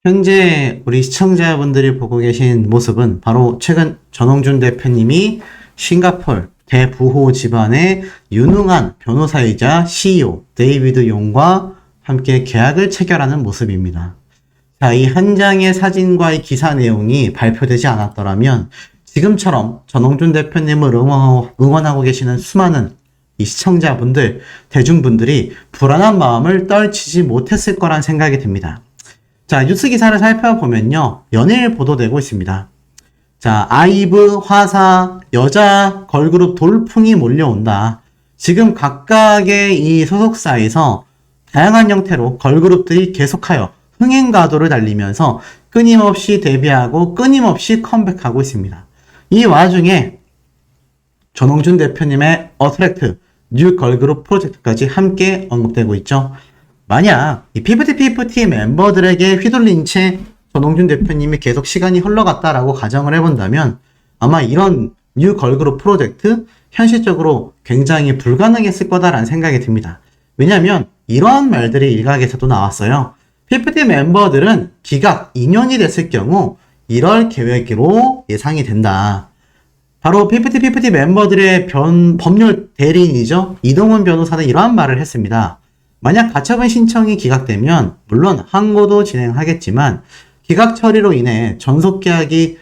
현재 우리 시청자분들이 보고 계신 모습은 바로 최근 전홍준 대표님이 싱가폴 대부호 집안의 유능한 변호사이자 CEO 데이비드 용과 함께 계약을 체결하는 모습입니다. 자, 이 한 장의 사진과의 기사 내용이 발표되지 않았더라면 지금처럼 전홍준 대표님을 응원하고 계시는 수많은 이 시청자분들, 대중분들이 불안한 마음을 떨치지 못했을 거란 생각이 듭니다. 자, 뉴스 기사를 살펴보면요. 연일 보도되고 있습니다. 자, 아이브, 화사, 여자 걸그룹 돌풍이 몰려온다. 지금 각각의 이 소속사에서 다양한 형태로 걸그룹들이 계속하여 흥행가도를 달리면서 끊임없이 데뷔하고 끊임없이 컴백하고 있습니다. 이 와중에 전홍준 대표님의 어트랙트 뉴 걸그룹 프로젝트까지 함께 언급되고 있죠. 만약 이 피프티 멤버들에게 휘둘린 채 전홍준 대표님이 계속 시간이 흘러갔다라고 가정을 해본다면 아마 이런 뉴 걸그룹 프로젝트 현실적으로 굉장히 불가능했을 거다라는 생각이 듭니다. 왜냐하면 이러한 말들이 일각에서도 나왔어요. 피프티 멤버들은 기각 2년이 됐을 경우 1월 계획으로 예상이 된다. 바로 피프티 멤버들의 법률 대리인이죠. 이동훈 변호사는 이러한 말을 했습니다. 만약 가처분 신청이 기각되면 물론 항고도 진행하겠지만 기각 처리로 인해 전속 계약이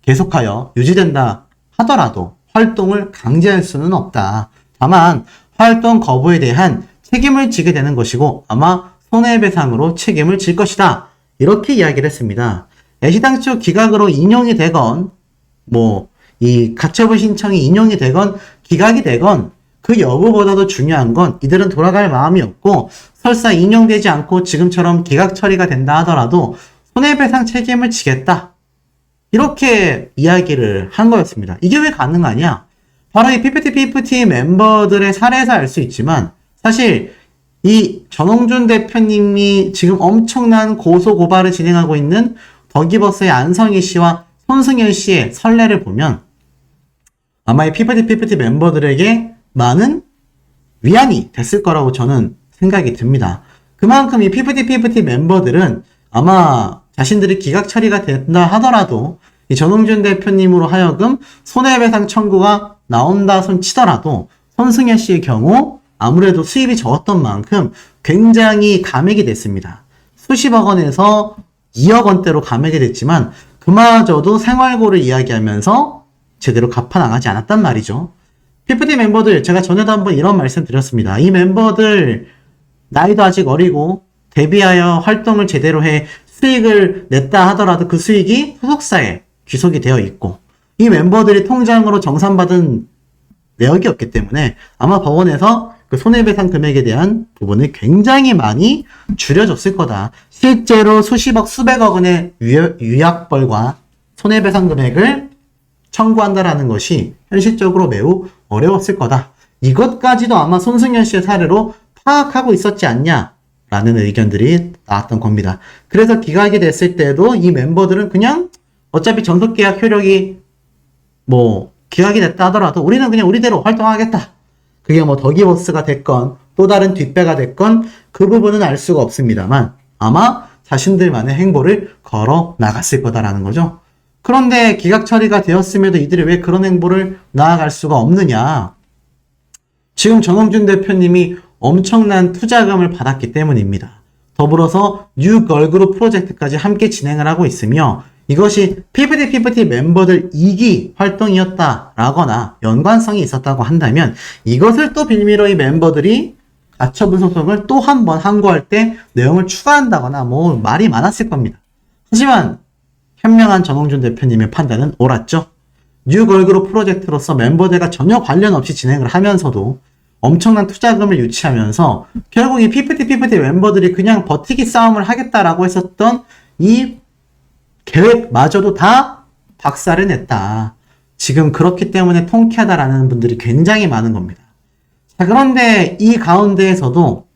계속하여 유지된다 하더라도 활동을 강제할 수는 없다. 다만 활동 거부에 대한 책임을 지게 되는 것이고 아마 손해배상으로 책임을 질 것이다. 이렇게 이야기를 했습니다. 애시당초 기각으로 인용이 되건 이 가처분 신청이 인용이 되건 기각이 되건 그 여부보다도 중요한 건 이들은 돌아갈 마음이 없고 설사 인용되지 않고 지금처럼 기각 처리가 된다 하더라도 손해배상 책임을 지겠다. 이렇게 이야기를 한 거였습니다. 이게 왜 가능하냐? 바로 이 피프티 멤버들의 사례에서 알 수 있지만 사실 이 전홍준 대표님이 지금 엄청난 고소 고발을 진행하고 있는 더기버스의 안성희 씨와 손승연 씨의 선례를 보면 아마 이 피프티 멤버들에게 많은 위안이 됐을 거라고 저는 생각이 듭니다. 그만큼 이 피프티 멤버들은 아마 자신들이 기각 처리가 된다 하더라도 이 전홍준 대표님으로 하여금 손해배상 청구가 나온다 손 치더라도 손승연 씨의 경우 아무래도 수입이 적었던 만큼 굉장히 감액이 됐습니다. 수십억 원에서 2억 원대로 감액이 됐지만 그마저도 생활고를 이야기하면서 제대로 갚아나가지 않았단 말이죠. 피프티 멤버들 제가 전에도 한번 이런 말씀 드렸습니다. 이 멤버들 나이도 아직 어리고 데뷔하여 활동을 제대로 해 수익을 냈다 하더라도 그 수익이 소속사에 귀속이 되어 있고 이 멤버들이 통장으로 정산받은 내역이 없기 때문에 아마 법원에서 그 손해배상 금액에 대한 부분을 굉장히 많이 줄여줬을 거다. 실제로 수십억 수백억 원의 위약벌과 손해배상 금액을 청구한다라는 것이 현실적으로 매우 어려웠을 거다. 이것까지도 아마 손승연 씨의 사례로 파악하고 있었지 않냐라는 의견들이 나왔던 겁니다. 그래서 기각이 됐을 때도 이 멤버들은 그냥 어차피 전속계약 효력이 기각이 됐다 하더라도 우리는 그냥 우리대로 활동하겠다. 그게 더기버스가 됐건 또 다른 뒷배가 됐건 그 부분은 알 수가 없습니다만 아마 자신들만의 행보를 걸어 나갔을 거다라는 거죠. 그런데 기각 처리가 되었음에도 이들이 왜 그런 행보를 나아갈 수가 없느냐. 지금 전홍준 대표님이 엄청난 투자금을 받았기 때문입니다. 더불어서 뉴 걸그룹 프로젝트까지 함께 진행을 하고 있으며 이것이 피프티 멤버들 2기 활동이었다라거나 연관성이 있었다고 한다면 이것을 또 빌미로 이 멤버들이 가처분 소송을 또 한 번 항고할 때 내용을 추가한다거나 말이 많았을 겁니다. 하지만 현명한 전홍준 대표님의 판단은 옳았죠. 뉴 걸그룹 프로젝트로서 멤버들과 전혀 관련 없이 진행을 하면서도 엄청난 투자금을 유치하면서 결국 이 피프티 멤버들이 그냥 버티기 싸움을 하겠다라고 했었던 이 계획마저도 다 박살을 냈다. 지금 그렇기 때문에 통쾌하다라는 분들이 굉장히 많은 겁니다. 자, 그런데 이 가운데에서도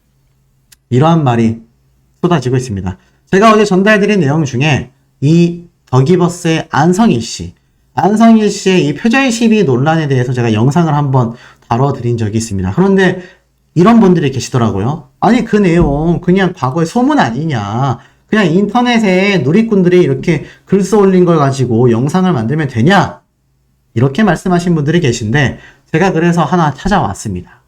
이러한 말이 쏟아지고 있습니다. 제가 어제 전달드린 내용 중에 이 더기버스의 안성일 씨의 이 표절 시비 논란에 대해서 제가 영상을 한번 다뤄드린 적이 있습니다. 그런데 이런 분들이 계시더라고요. 아니 그 내용 그냥 과거의 소문 아니냐. 그냥 인터넷에 누리꾼들이 이렇게 글 써 올린 걸 가지고 영상을 만들면 되냐? 이렇게 말씀하신 분들이 계신데 제가 그래서 하나 찾아왔습니다.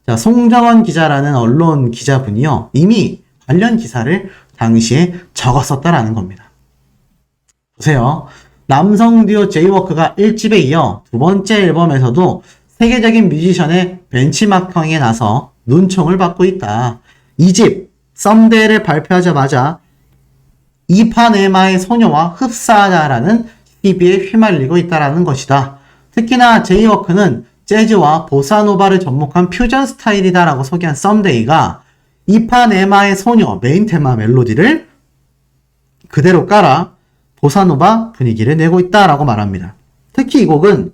자, 송정원 기자라는 언론 기자분이요. 이미 관련 기사를 당시에 적었었다라는 겁니다. 보세요. 남성 듀오 제이워크가 1집에 이어 두 번째 앨범에서도 세계적인 뮤지션의 벤치마킹에 나서 눈총을 받고 있다. 2집 썸데이를 발표하자마자 이파네마의 소녀와 흡사하다라는 시비에 휘말리고 있다라는 것이다. 특히나 제이워크는 재즈와 보사노바를 접목한 퓨전 스타일이다라고 소개한 썸데이가 이파네마의 소녀 메인 테마 멜로디를 그대로 깔아 보사노바 분위기를 내고 있다라고 말합니다. 특히 이 곡은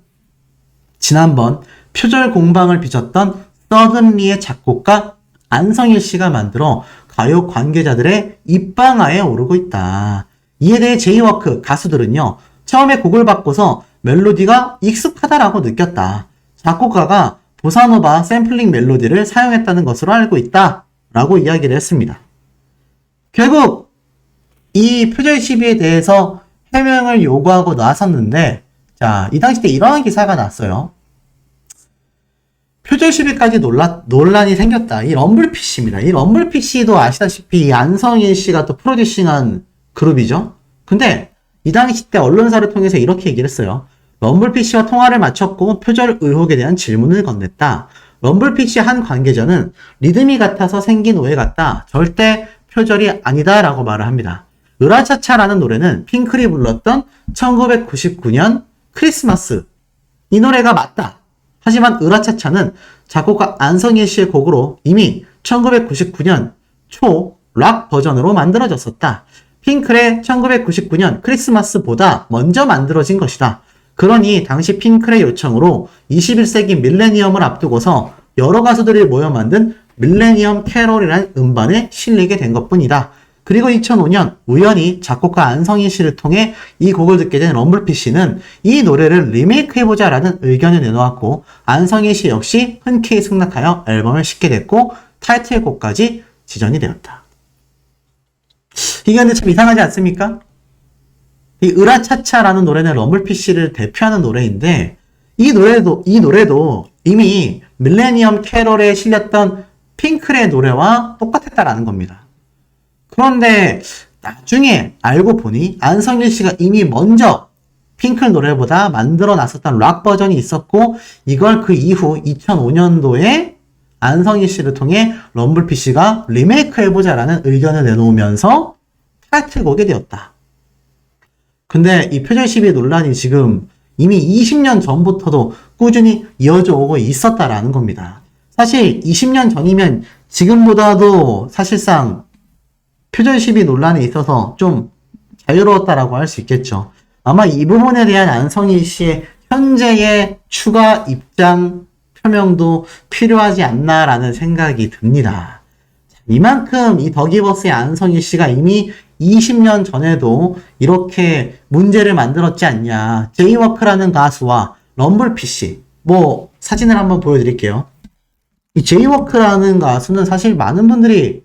지난번 표절 공방을 빚었던 서든리의 작곡가 안성일 씨가 만들어 가요 관계자들의 입방아에 오르고 있다. 이에 대해 제이워크 가수들은요, 처음에 곡을 바꿔서 멜로디가 익숙하다라고 느꼈다. 작곡가가 보사노바 샘플링 멜로디를 사용했다는 것으로 알고 있다. 라고 이야기를 했습니다. 결국 이 표절 시비에 대해서 해명을 요구하고 나섰는데, 자, 이 당시 때 이러한 기사가 났어요. 표절 시비까지 논란이 생겼다. 이 럼블피쉬입니다. 이 럼블피쉬도 아시다시피 이 안성일 씨가 또 프로듀싱한 그룹이죠. 근데 이 당시 때 언론사를 통해서 이렇게 얘기를 했어요. 럼블피쉬와 통화를 마쳤고 표절 의혹에 대한 질문을 건넸다. 럼블피쉬 한 관계자는 리듬이 같아서 생긴 오해 같다. 절대 표절이 아니다 라고 말을 합니다. 으라차차라는 노래는 핑클이 불렀던 1999년 크리스마스. 이 노래가 맞다. 하지만 으라차차는 작곡가 안성일 씨의 곡으로 이미 1999년 초 락 버전으로 만들어졌었다. 핑클의 1999년 크리스마스보다 먼저 만들어진 것이다. 그러니 당시 핑클의 요청으로 21세기 밀레니엄을 앞두고서 여러 가수들이 모여 만든 밀레니엄 캐롤이라는 음반에 실리게 된 것뿐이다. 그리고 2005년 우연히 작곡가 안성일 씨를 통해 이 곡을 듣게 된 럼블피쉬는 이 노래를 리메이크해보자라는 의견을 내놓았고 안성일 씨 역시 흔쾌히 승낙하여 앨범을 싣게 됐고 타이틀곡까지 지정이 되었다. 이게 근데 참 이상하지 않습니까? 이 으라차차라는 노래는 럼블피쉬를 대표하는 노래인데 이 노래도 이미 밀레니엄 캐럴에 실렸던 핑클의 노래와 똑같았다라는 겁니다. 그런데 나중에 알고 보니 안성일 씨가 이미 먼저 핑클 노래보다 만들어 놨었던 락 버전이 있었고 이걸 그 이후 2005년도에 안성일 씨를 통해 럼블피쉬가 리메이크 해보자라는 의견을 내놓으면서 타이틀곡이 되었다. 근데 이 표절 시비 논란이 지금 이미 20년 전부터도 꾸준히 이어져 오고 있었다라는 겁니다. 사실 20년 전이면 지금보다도 사실상 표절 시비 논란에 있어서 좀 자유로웠다라고 할 수 있겠죠. 아마 이 부분에 대한 안성일 씨의 현재의 추가 입장 표명도 필요하지 않나라는 생각이 듭니다. 이만큼 이 더기버스의 안성일 씨가 이미 20년 전에도 이렇게 문제를 만들었지 않냐. 제이워크라는 가수와 럼블피쉬. 사진을 한번 보여드릴게요. 이 제이워크라는 가수는 사실 많은 분들이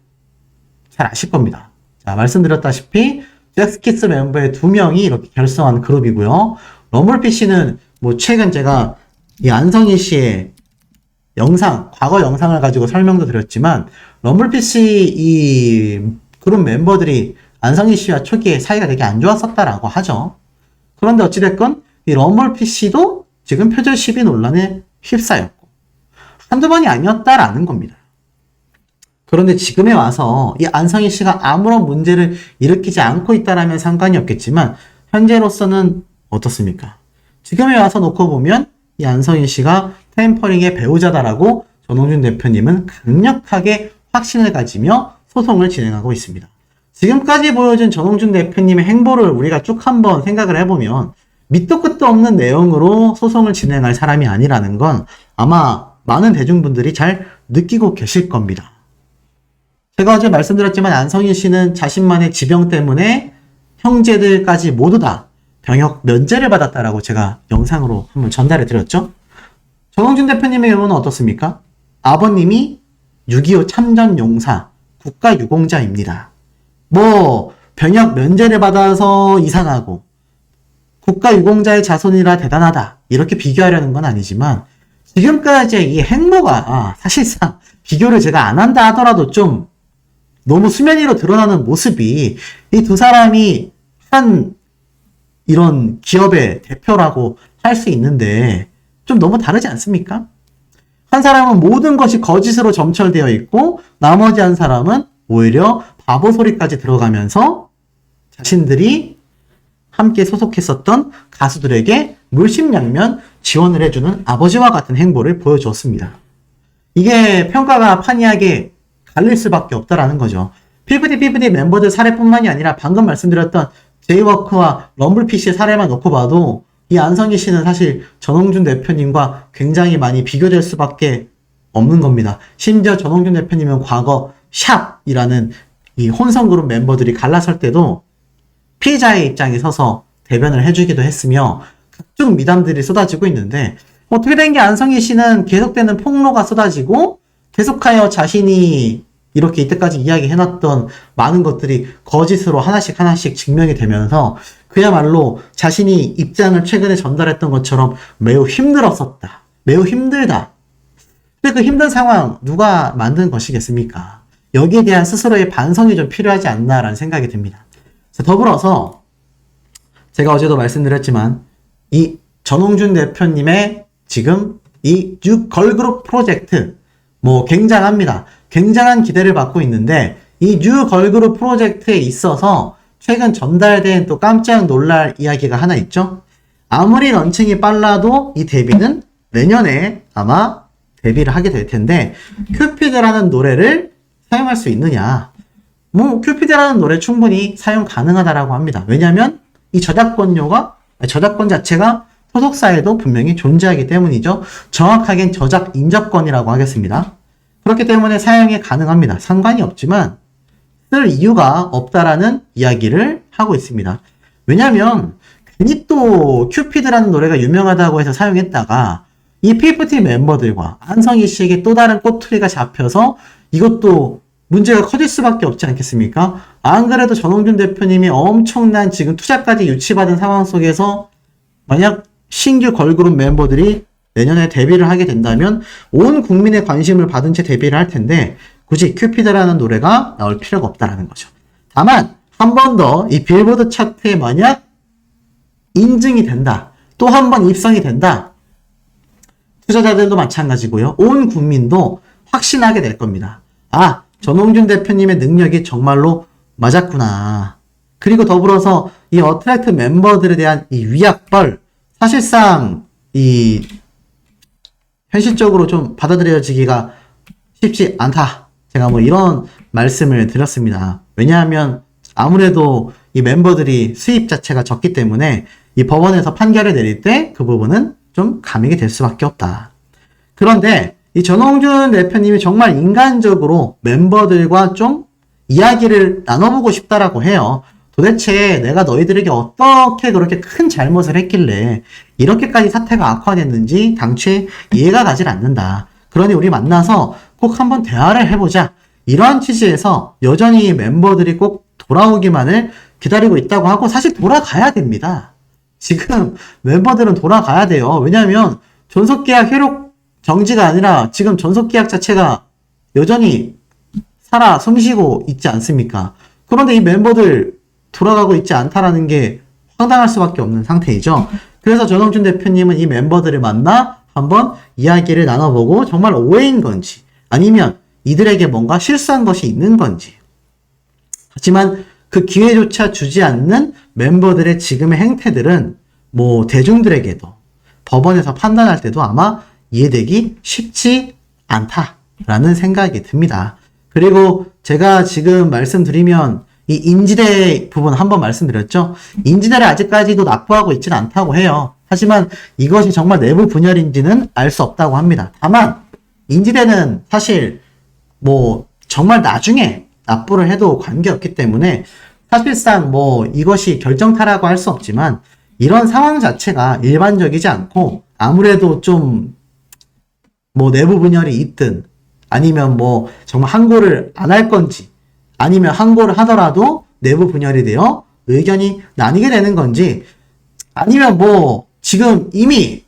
잘 아실 겁니다. 자, 말씀드렸다시피 잭스키스 멤버의 2명이 이렇게 결성한 그룹이고요. 럼블피쉬는 최근 제가 이 안성일 씨의 과거 영상을 가지고 설명도 드렸지만 럼블피쉬 이 그룹 멤버들이 안성일 씨와 초기에 사이가 되게 안 좋았었다라고 하죠. 그런데 어찌됐건 이 럼블피쉬도 지금 표절 시비 논란에 휩싸였고 한두 번이 아니었다라는 겁니다. 그런데 지금에 와서 이 안성일 씨가 아무런 문제를 일으키지 않고 있다라면 상관이 없겠지만 현재로서는 어떻습니까? 지금에 와서 놓고 보면 이 안성일 씨가 템퍼링의 배우자다라고 전홍준 대표님은 강력하게 확신을 가지며 소송을 진행하고 있습니다. 지금까지 보여준 전홍준 대표님의 행보를 우리가 쭉 한번 생각을 해보면 밑도 끝도 없는 내용으로 소송을 진행할 사람이 아니라는 건 아마 많은 대중분들이 잘 느끼고 계실 겁니다. 제가 어제 말씀드렸지만 안성일 씨는 자신만의 지병 때문에 형제들까지 모두 다 병역 면제를 받았다라고 제가 영상으로 한번 전달해 드렸죠. 전홍준 대표님의 경우는 어떻습니까? 아버님이 6.25 참전용사 국가유공자입니다. 병역 면제를 받아서 이사가고 국가 유공자의 자손이라 대단하다 이렇게 비교하려는 건 아니지만 지금까지의 이 행보가 사실상 비교를 제가 안 한다 하더라도 좀 너무 수면 위로 드러나는 모습이 이 두 사람이 한 이런 기업의 대표라고 할 수 있는데 좀 너무 다르지 않습니까? 한 사람은 모든 것이 거짓으로 점철되어 있고 나머지 한 사람은 오히려 바보 소리까지 들어가면서 자신들이 함께 소속했었던 가수들에게 물심양면 지원을 해주는 아버지와 같은 행보를 보여주었습니다. 이게 평가가 판이하게 갈릴 수밖에 없다라는 거죠. 피프디 멤버들 사례뿐만이 아니라 방금 말씀드렸던 제이워크와 럼블피쉬의 사례만 놓고 봐도 이 안성기 씨는 사실 전홍준 대표님과 굉장히 많이 비교될 수밖에 없는 겁니다. 심지어 전홍준 대표님은 과거 샵이라는 이 혼성그룹 멤버들이 갈라설 때도 피해자의 입장에 서서 대변을 해주기도 했으며 각종 미담들이 쏟아지고 있는데 어떻게 된 게 안성기 씨는 계속되는 폭로가 쏟아지고 계속하여 자신이 이렇게 이때까지 이야기해놨던 많은 것들이 거짓으로 하나씩 증명이 되면서 그야말로 자신이 입장을 최근에 전달했던 것처럼 매우 힘들었었다. 매우 힘들다. 근데 그 힘든 상황 누가 만든 것이겠습니까? 여기에 대한 스스로의 반성이 좀 필요하지 않나라는 생각이 듭니다. 더불어서 제가 어제도 말씀드렸지만 이 전홍준 대표님의 지금 이 뉴 걸그룹 프로젝트 굉장합니다. 굉장한 기대를 받고 있는데 이 뉴 걸그룹 프로젝트에 있어서 최근 전달된 또 깜짝 놀랄 이야기가 하나 있죠. 아무리 런칭이 빨라도 이 데뷔는 내년에 아마 데뷔를 하게 될 텐데 큐피드라는 노래를 사용할 수 있느냐. 큐피드라는 노래 충분히 사용 가능하다라고 합니다. 왜냐하면 이 저작권 자체가 소속사에도 분명히 존재하기 때문이죠. 정확하게는 저작 인접권이라고 하겠습니다. 그렇기 때문에 사용이 가능합니다. 상관이 없지만 쓸 이유가 없다라는 이야기를 하고 있습니다. 왜냐하면 괜히 또 큐피드라는 노래가 유명하다고 해서 사용했다가 이 피프티 멤버들과 안성기 씨에게 또 다른 꼬투리가 잡혀서 이것도 문제가 커질 수밖에 없지 않겠습니까? 안 그래도 전홍준 대표님이 엄청난 지금 투자까지 유치받은 상황 속에서 만약 신규 걸그룹 멤버들이 내년에 데뷔를 하게 된다면 온 국민의 관심을 받은 채 데뷔를 할 텐데 굳이 큐피드라는 노래가 나올 필요가 없다라는 거죠. 다만 한 번 더 이 빌보드 차트에 만약 인증이 된다. 또 한 번 입성이 된다. 투자자들도 마찬가지고요. 온 국민도 확신하게 될 겁니다. 아, 전홍준 대표님의 능력이 정말로 맞았구나. 그리고 더불어서 이 어트랙트 멤버들에 대한 이 위약벌, 사실상 이 현실적으로 좀 받아들여지기가 쉽지 않다. 제가 이런 말씀을 드렸습니다. 왜냐하면 아무래도 이 멤버들이 수입 자체가 적기 때문에 이 법원에서 판결을 내릴 때 그 부분은 좀 감액이 될 수밖에 없다. 그런데 이 전홍준 대표님이 정말 인간적으로 멤버들과 좀 이야기를 나눠보고 싶다라고 해요. 도대체 내가 너희들에게 어떻게 그렇게 큰 잘못을 했길래 이렇게까지 사태가 악화됐는지 당최 이해가 가질 않는다. 그러니 우리 만나서 꼭 한번 대화를 해보자. 이러한 취지에서 여전히 멤버들이 꼭 돌아오기만을 기다리고 있다고 하고 사실 돌아가야 됩니다. 지금 멤버들은 돌아가야 돼요. 왜냐하면 존속계약 효력 정지가 아니라 지금 존속계약 자체가 여전히 살아 숨쉬고 있지 않습니까? 그런데 이 멤버들 돌아가고 있지 않다라는 게 황당할 수밖에 없는 상태이죠. 그래서 전홍준 대표님은 이 멤버들을 만나 한번 이야기를 나눠보고 정말 오해인 건지 아니면 이들에게 뭔가 실수한 것이 있는 건지 하지만 그 기회조차 주지 않는 멤버들의 지금의 행태들은 대중들에게도 법원에서 판단할 때도 아마 이해되기 쉽지 않다라는 생각이 듭니다. 그리고 제가 지금 말씀드리면 이 인지대 부분 한번 말씀드렸죠. 인지대를 아직까지도 납부하고 있지는 않다고 해요. 하지만 이것이 정말 내부 분열인지는 알 수 없다고 합니다. 다만 인지대는 사실 정말 나중에 납부를 해도 관계없기 때문에 사실상 이것이 결정타라고 할 수 없지만 이런 상황 자체가 일반적이지 않고 아무래도 좀 내부 분열이 있든 아니면 정말 항고를 안 할 건지 아니면 항고를 하더라도 내부 분열이 되어 의견이 나뉘게 되는 건지, 아니면 뭐 지금 이미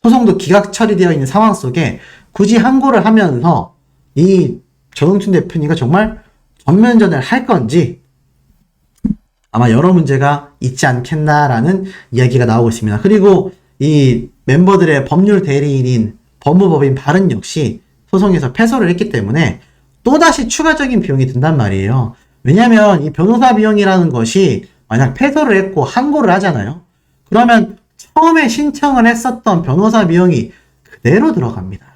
소송도 기각 처리되어 있는 상황 속에 굳이 항고를 하면서 이 전홍준 대표님과 정말 전면전을 할 건지 아마 여러 문제가 있지 않겠나라는 이야기가 나오고 있습니다. 그리고 이 멤버들의 법률 대리인인 법무법인 발은 역시 소송에서 패소를 했기 때문에 또다시 추가적인 비용이 든단 말이에요. 왜냐면 이 변호사 비용이라는 것이 만약 패소를 했고 항고를 하잖아요. 그러면 처음에 신청을 했었던 변호사 비용이 그대로 들어갑니다.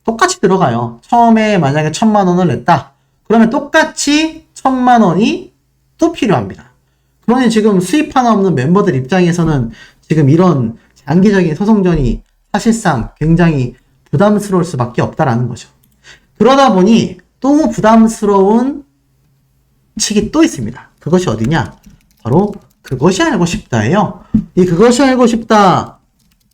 똑같이 들어가요. 처음에 만약에 1,000만 원을 냈다. 그러면 똑같이 1,000만 원이 또 필요합니다. 그러니 지금 수입 하나 없는 멤버들 입장에서는 지금 이런 장기적인 소송전이 사실상 굉장히 부담스러울 수밖에 없다라는 거죠. 그러다 보니 또 부담스러운 측이 또 있습니다. 그것이 어디냐? 바로 그것이 알고 싶다예요. 이 그것이 알고 싶다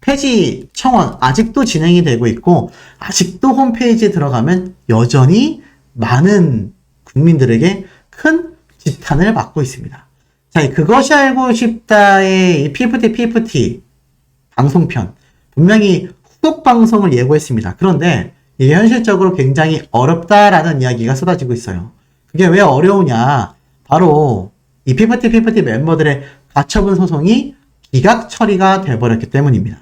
폐지 청원 아직도 진행이 되고 있고 아직도 홈페이지에 들어가면 여전히 많은 국민들에게 큰 지탄을 받고 있습니다. 자, 이 그것이 알고 싶다의 이 PFT 방송편 분명히 후속 방송을 예고했습니다. 그런데 이게 현실적으로 굉장히 어렵다라는 이야기가 쏟아지고 있어요. 그게 왜 어려우냐? 바로 이 PFT 멤버들의 가처분 소송이 기각 처리가 돼버렸기 때문입니다.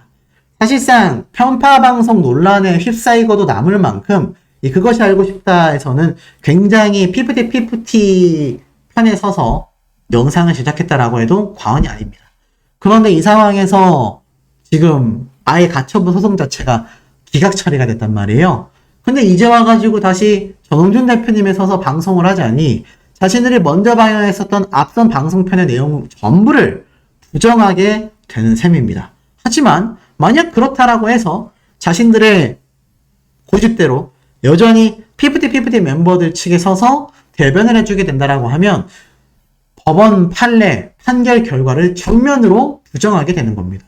사실상 편파 방송 논란에 휩싸이고도 남을 만큼 이 그것이 알고 싶다에서는 굉장히 PFT 편에 서서 영상을 제작했다라고 해도 과언이 아닙니다. 그런데 이 상황에서 지금 아예 가처분 소송 자체가 기각 처리가 됐단 말이에요. 근데 이제 와가지고 다시 전홍준 대표님에 서서 방송을 하자니 자신들이 먼저 방영했었던 앞선 방송편의 내용 전부를 부정하게 되는 셈입니다. 하지만 만약 그렇다라고 해서 자신들의 고집대로 여전히 PFT 멤버들 측에 서서 대변을 해주게 된다라고 하면 법원 판례, 판결 결과를 정면으로 부정하게 되는 겁니다.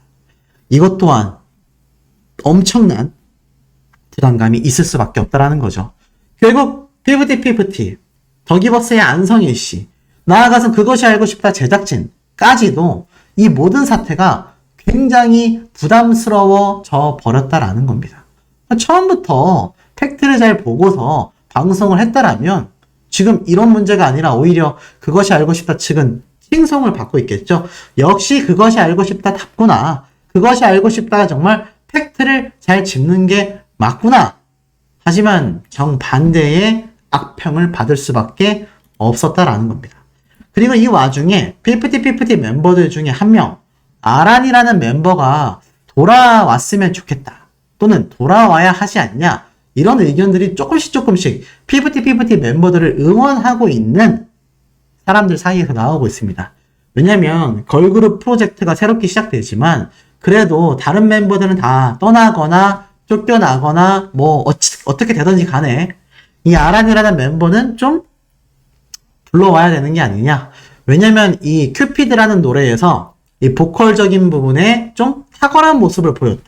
이것 또한 엄청난 부담감이 있을 수밖에 없다라는 거죠. 결국 PFT, 더기버스의 안성일 씨, 나아가서 그것이 알고 싶다 제작진까지도 이 모든 사태가 굉장히 부담스러워져 버렸다라는 겁니다. 처음부터 팩트를 잘 보고서 방송을 했다라면 지금 이런 문제가 아니라 오히려 그것이 알고 싶다 측은 칭송을 받고 있겠죠. 역시 그것이 알고 싶다답구나. 그것이 알고 싶다가 정말 팩트를 잘 짚는 게 맞구나. 하지만 정반대의 악평을 받을 수밖에 없었다라는 겁니다. 그리고 이 와중에 PFT 멤버들 중에 한 명, 아란이라는 멤버가 돌아왔으면 좋겠다. 또는 돌아와야 하지 않냐. 이런 의견들이 조금씩 PFT 멤버들을 응원하고 있는 사람들 사이에서 나오고 있습니다. 왜냐면 걸그룹 프로젝트가 새롭게 시작되지만 그래도 다른 멤버들은 다 떠나거나 쫓겨나거나 뭐 어떻게 되든지 간에 이 아란이라는 멤버는 좀 불러와야 되는 게 아니냐. 왜냐면 이 큐피드라는 노래에서 이 보컬적인 부분에 좀 탁월한 모습을 보였다.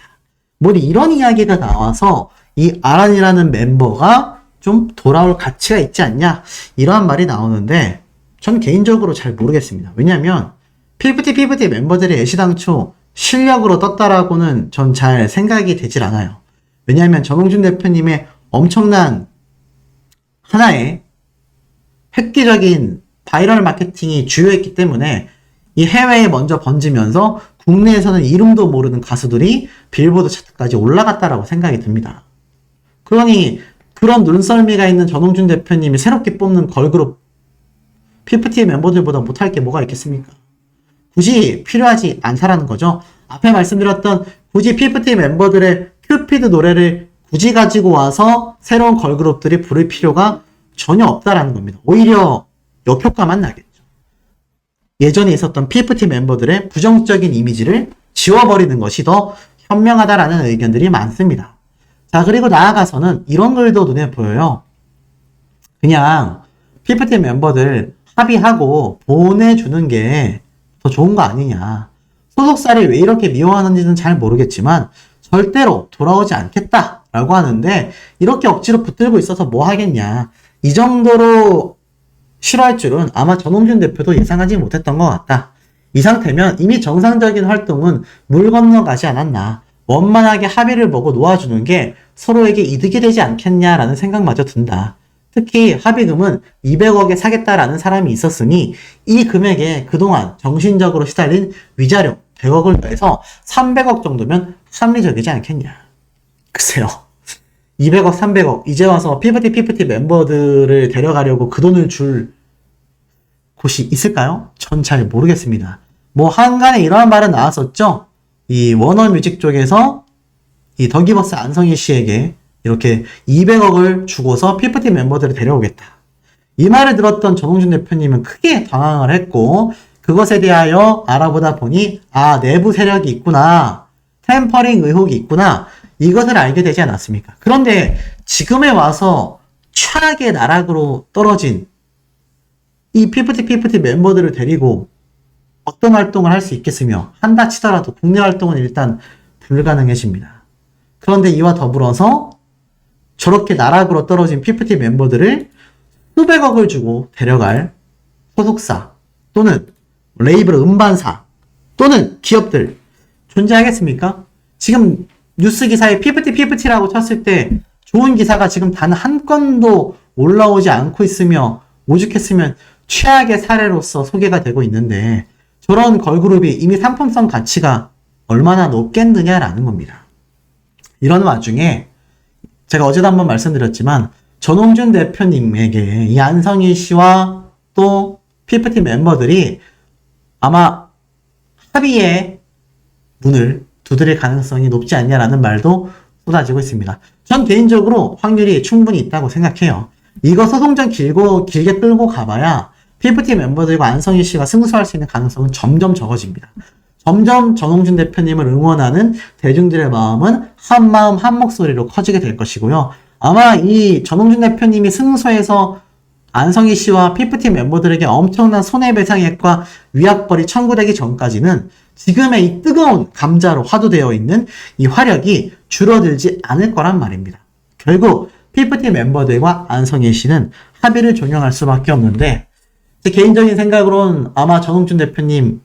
뭐 이런 이야기가 나와서 이 아란이라는 멤버가 좀 돌아올 가치가 있지 않냐 이러한 말이 나오는데 전 개인적으로 잘 모르겠습니다. 왜냐면 PFT 멤버들이 애시당초 실력으로 떴다라고는 전 잘 생각이 되질 않아요. 왜냐하면 전홍준 대표님의 엄청난 하나의 획기적인 바이럴 마케팅이 주요했기 때문에 이 해외에 먼저 번지면서 국내에서는 이름도 모르는 가수들이 빌보드 차트까지 올라갔다라고 생각이 듭니다. 그러니 그런 눈썰미가 있는 전홍준 대표님이 새롭게 뽑는 걸그룹 PFT 멤버들보다 못할 게 뭐가 있겠습니까? 굳이 필요하지 않다라는 거죠. 앞에 말씀드렸던 굳이 PFT 멤버들의 큐피드 노래를 굳이 가지고 와서 새로운 걸그룹들이 부를 필요가 전혀 없다라는 겁니다. 오히려 역효과만 나겠죠. 예전에 있었던 PFT 멤버들의 부정적인 이미지를 지워버리는 것이 더 현명하다라는 의견들이 많습니다. 자, 그리고 나아가서는 이런 글도 눈에 보여요. 그냥 PFT 멤버들 합의하고 보내주는 게 더 좋은 거 아니냐. 소속사를 왜 이렇게 미워하는지는 잘 모르겠지만 절대로 돌아오지 않겠다라고 하는데 이렇게 억지로 붙들고 있어서 뭐 하겠냐. 이 정도로 싫어할 줄은 아마 전홍준 대표도 예상하지 못했던 것 같다. 이 상태면 이미 정상적인 활동은 물 건너가지 않았나. 원만하게 합의를 보고 놓아주는 게 서로에게 이득이 되지 않겠냐라는 생각마저 든다. 특히 합의금은 200억에 사겠다라는 사람이 있었으니 이 금액에 그동안 정신적으로 시달린 위자료 100억을 더해서 300억 정도면 합리적이지 않겠냐. 글쎄요. 200억, 300억 이제 와서 피프티 멤버들을 데려가려고 그 돈을 줄 곳이 있을까요? 전 잘 모르겠습니다. 뭐 한간에 이러한 말은 나왔었죠. 이 워너뮤직 쪽에서 이 더기버스 안성희 씨에게 이렇게 200억을 주고서 피프티 멤버들을 데려오겠다. 이 말을 들었던 전홍준 대표님은 크게 당황을 했고 그것에 대하여 알아보다 보니 내부 세력이 있구나. 템퍼링 의혹이 있구나. 이것을 알게 되지 않았습니까? 그런데 지금에 와서 최악의 나락으로 떨어진 이 피프티 멤버들을 데리고 어떤 활동을 할 수 있겠으며 한다 치더라도 국내 활동은 일단 불가능해집니다. 그런데 이와 더불어서 저렇게 나락으로 떨어진 피프티 멤버들을 수백억을 주고 데려갈 소속사 또는 레이블 음반사 또는 기업들 존재하겠습니까? 지금 뉴스 기사에 피프티라고 쳤을 때 좋은 기사가 지금 단 한 건도 올라오지 않고 있으며 오죽했으면 최악의 사례로서 소개가 되고 있는데 저런 걸그룹이 이미 상품성 가치가 얼마나 높겠느냐라는 겁니다. 이런 와중에 제가 어제도 한번 말씀드렸지만 전홍준 대표님에게 이 안성희 씨와 또 피프티 멤버들이 아마 합의의 문을 두드릴 가능성이 높지 않냐라는 말도 쏟아지고 있습니다. 전 개인적으로 확률이 충분히 있다고 생각해요. 이거 소송전 길게 끌고 가봐야 피프티 멤버들과 안성희 씨가 승소할 수 있는 가능성은 점점 적어집니다. 점점 전홍준 대표님을 응원하는 대중들의 마음은 한 마음 한 목소리로 커지게 될 것이고요. 아마 이 전홍준 대표님이 승소해서 안성희 씨와 피프티 멤버들에게 엄청난 손해배상액과 위약벌이 청구되기 전까지는 지금의 이 뜨거운 감자로 화두되어 있는 이 화력이 줄어들지 않을 거란 말입니다. 결국 피프티 멤버들과 안성희 씨는 합의를 종용할 수밖에 없는데 제 개인적인 생각으로는 아마 전홍준 대표님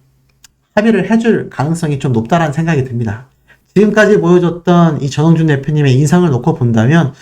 합의를 해줄 가능성이 좀 높다라는 생각이 듭니다. 지금까지 보여줬던 이 전홍준 대표님의 인상을 놓고 본다면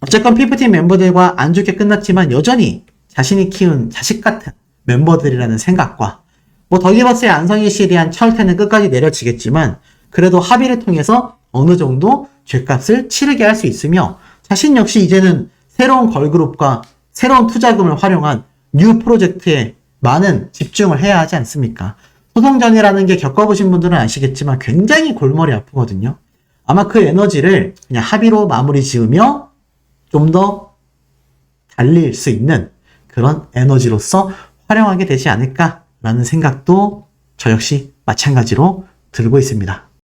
어쨌건 피프티 멤버들과 안 좋게 끝났지만 여전히 자신이 키운 자식 같은 멤버들이라는 생각과 뭐 더기버스의 안성희 씨에 대한 철퇴는 끝까지 내려지겠지만 그래도 합의를 통해서 어느 정도 죗값을 치르게 할 수 있으며 자신 역시 이제는 새로운 걸그룹과 새로운 투자금을 활용한 뉴 프로젝트에 많은 집중을 해야 하지 않습니까? 소송전이라는 게 겪어보신 분들은 아시겠지만 굉장히 골머리 아프거든요. 아마 그 에너지를 그냥 합의로 마무리 지으며 좀 더 달릴 수 있는 그런 에너지로서 활용하게 되지 않을까라는 생각도 저 역시 마찬가지로 들고 있습니다.